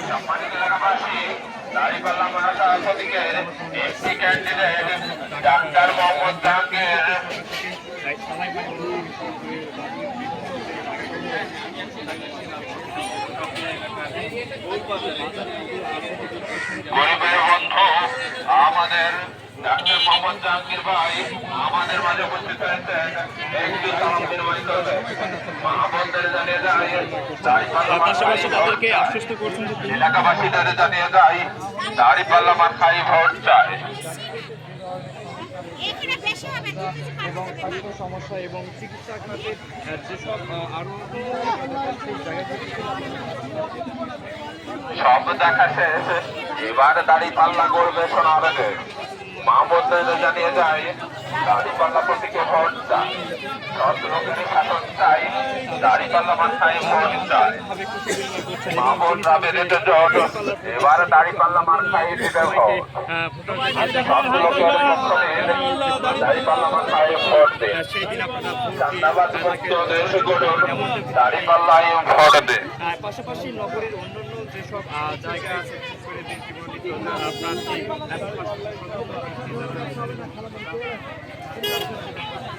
সম্মানিত এলাকাবাসী, দাঁড়িপাল্লা মার্কা প্রতীকের একটি ক্যান্ডিডেট ডাক্তার মোহাম্মদ জাহাঙ্গীর গরিবের বন্ধু আমাদের ডাক্তার মোহাম্মদ জাহাঙ্গীর ভাই আমাদের মাঝে উপস্থিত হয়েছেন। একটু সালাম বিনিময় করবে। মহাবন্ধের জানিয়ে যায় এলাকাবাসীদের জানিয়ে যায় দাঁড়িপাল্লা মার্কায় ভোট চায়। এবং স্বাস্থ্য সমস্যা এবং চিকিৎসা খাতের যেসব আরো সব দেখা শেষ, এবার দাঁড়িপাল্লা করবে শোনার আগে মাহমুদদের জানিয়ে যায় দাঁড়িপাল্লা প্রতীকে ভোট চায়। সব লোকের শাসন চাই, দাঁড়িপাল্লা মার্কায় ভোট চায়। মাহমুদ রাবেদের জোট, এবার দাঁড়িপাল্লা মার্কায় দিবে ভোট। সব লোকের পক্ষ নিন, দাঁড়িপাল্লা মার্কায় ভোট দিন। চান্দাবাদ মুক্ত দেশ গড়ুন, দাঁড়িপাল্লায় ভোট দিন। পাশাপাশি নগরের অন্যান্য যেসব জায়গা আছে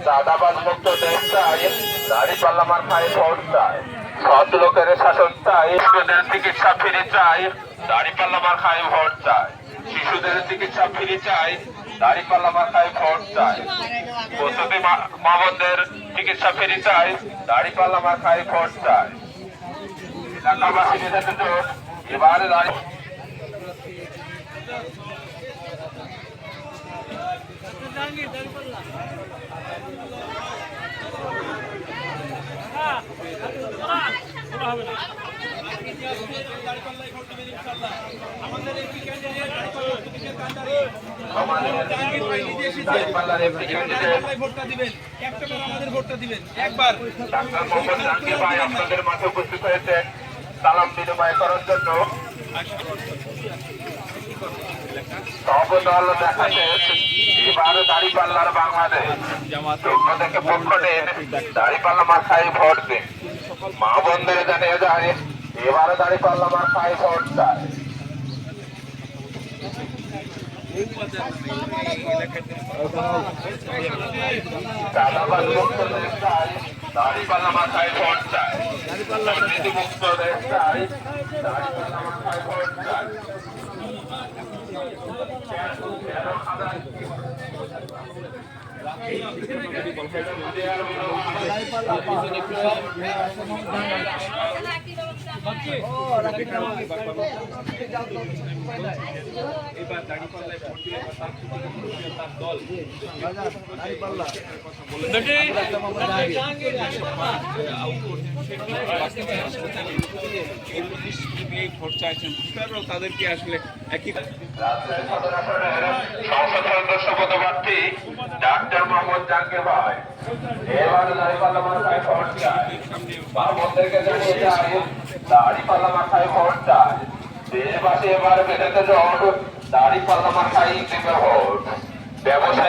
চাঁদাবাদ মুক্ত দেশ চাই, দাঁড়িপাল্লা মার্কায় ভোট চাই। সৎ লোকের শাসন চাই, শিশুদের চিকিৎসা ফ্রি চাই, দাঁড়িপাল্লা মার্কায় ভোট চাই। শিশুদের চিকিৎসা ফ্রি চাই, দাঁড়িপাল্লা মার্কায় ভোট চাই। প্রসূতি মা-বোনদের চিকিৎসা ফ্রি চাই, দাঁড়িপাল্লা মার্কায় ভোট চাই। এলাকাবাসী নেতাদের জোট, এবারে আপনাদের মাঠে উপস্থিত হয়েছে সালাম বিনিময় করার জন্য। সব দল দেখা শেষ, এবার দাঁড়িপাল্লার বাংলাদেশ যোগ্য থেকে পক্ষ নিন, দাঁড়িপাল্লা মার্কায় ভোট দিন। মা বোনদের জানিয়ে যায় এবার দাঁড়িপাল্লা মার্কায় ভোট চায়। চাঁদাবাদ মুক্ত দেশ চাই, দাঁড়িপাল্লা মার্কায় ভোট চায়। দুর্নীতি মুক্ত দেশ চাই, দাঁড়িপাল্লা মার্কায় ভোট চায়। এবার দাঁড়িপাল্লায় ভোট দিলে তার দল ভোট চাইছেন, তাদেরকে আসলে একই সংসদ সদস্য পদপ্রার্থী ডাক্তার মোহাম্মদ জাহাঙ্গীর ভাই এবার দাঁড়িপাল্লা মার্কায় ভোট চায়। মাহমুদদেরকে জানিয়ে যায় দাঁড়িপাল্লা মার্কায় ভোট চায়। দেশবাসী এবার বেঁধেতে জোট, দাঁড়িপাল্লা মার্কায় দিবে ভোট। ব্যবসায়ী